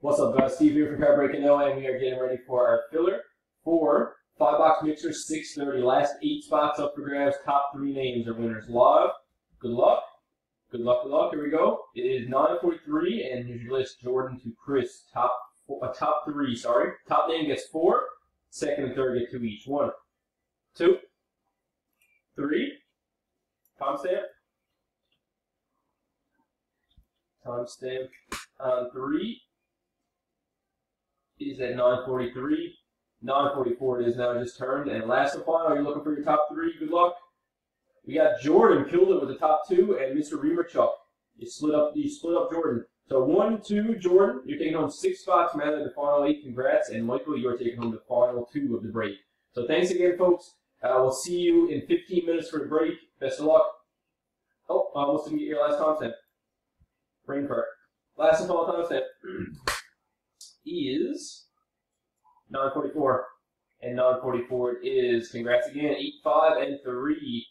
What's up, guys? Steve here from Card Breaking LA, and we are getting ready for our filler for 5-box mixer 630. Last 8 spots up for grabs. Top 3 names are winners live. Good luck. Good luck, good luck. Here we go. It is 9:43, and here's your list. Jordan to Chris. Top 3, sorry. Top name gets 4. Second and third get 2 each. 1, 2, 3. Timestamp. Timestamp on 3 is at 9:43. 9:44 it is now, just turned. And last and final, you're looking for your top 3. Good luck. We got Jordan, killed it with the top 2, and Mr. Reamerchuck. You split up Jordan. So 1, 2, Jordan, you're taking home 6 spots, man, in the final 8. Congrats. And Michael, you're taking home the final 2 of the break. So thanks again, folks. We'll see you in 15 minutes for the break. Best of luck. Oh, I almost didn't get your last timestamp. Brain fart. Last and final timestamp is 9:44. And 9:44 it is. Congrats again. 8, 5, and 3.